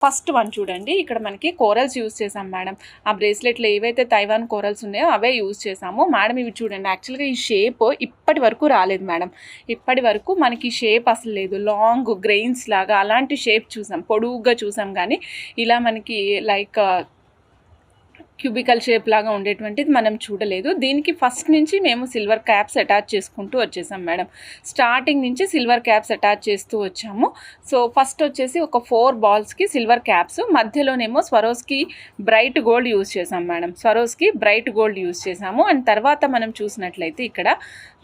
First one చూడండి, ఇక్కడ మనకి కోరల్స్ యూస్ చేసాం మేడం. ఆ బ్రేస్లెట్లో ఏవైతే తైవాన్ కోరల్స్ ఉన్నాయో అవే యూస్ చేసాము మేడం. ఇవి చూడండి, యాక్చువల్గా ఈ షేప్ ఇప్పటి వరకు రాలేదు మేడం. ఇప్పటి వరకు మనకి షేప్ అసలు లేదు. లాంగ్ గ్రెయిన్స్ లాగా అలాంటి షేప్ చూసాం, పొడుగ్గా చూసాం, కానీ ఇలా మనకి లైక్ క్యూబికల్ షేప్ లాగా ఉండేటువంటిది మనం చూడలేదు. దీనికి ఫస్ట్ నుంచి మేము సిల్వర్ క్యాప్స్ అటాచ్ చేసుకుంటూ వచ్చేసాం మేడం. స్టార్టింగ్ నుంచి సిల్వర్ క్యాప్స్ అటాచ్ చేస్తూ వచ్చాము. సో ఫస్ట్ వచ్చేసి ఒక 4 బాల్స్కి సిల్వర్ క్యాప్స్, మధ్యలోనేమో స్వరోస్కి బ్రైట్ గోల్డ్ యూజ్ చేసాం madam. Swarovski bright gold use చేసాము. అండ్ తర్వాత మనం చూసినట్లయితే ఇక్కడ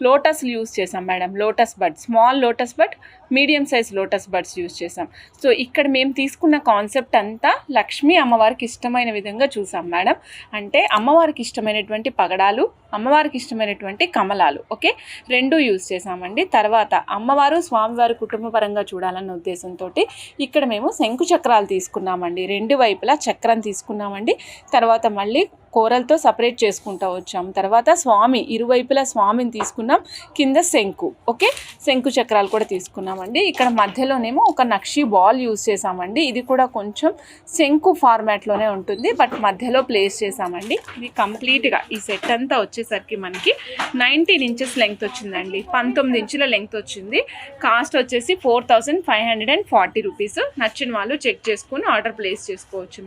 లోటస్లు యూజ్ చేసాం madam. Lotus bud, small lotus bud, medium size lotus buds use చేసాం. సో ఇక్కడ మేము తీసుకున్న కాన్సెప్ట్ అంతా లక్ష్మీ అమ్మవారికి ఇష్టమైన విధంగా చూసాం మేడం. అంటే అమ్మవారికి ఇష్టమైనటువంటి పగడాలు, అమ్మవారికి ఇష్టమైనటువంటి కమలాలు, ఓకే, 2 యూజ్ చేసామండి. తర్వాత అమ్మవారు స్వామివారి కుటుంబ పరంగా చూడాలన్న ఉద్దేశంతో ఇక్కడ మేము శంకు చక్రాలు తీసుకున్నామండి. 2 వైపులా చక్రం తీసుకున్నామండి. తర్వాత మళ్ళీ కోరలతో సపరేట్ చేసుకుంటూ వచ్చాము. తర్వాత స్వామి ఇరువైపులా స్వామిని తీసుకున్నాం, కింద శంకు, ఓకే, శంకు చక్రాలు కూడా తీసుకున్నామండి. ఇక్కడ మధ్యలోనేమో ఒక నక్షి బాల్ యూజ్ చేసామండి. ఇది కూడా కొంచెం శంకు ఫార్మాట్లోనే ఉంటుంది, బట్ మధ్యలో ప్లేస్ చేసామండి. ఇది కంప్లీట్గా ఈ సెట్ అంతా వచ్చేసరికి మనకి 19 ఇంచెస్ లెంగ్త్ వచ్చిందండి. 19 ఇంచుల లెంగ్త్ వచ్చింది. కాస్ట్ వచ్చేసి 4540 రూపీస్. నచ్చిన వాళ్ళు చెక్ చేసుకుని ఆర్డర్ ప్లేస్ చేసుకోవచ్చు.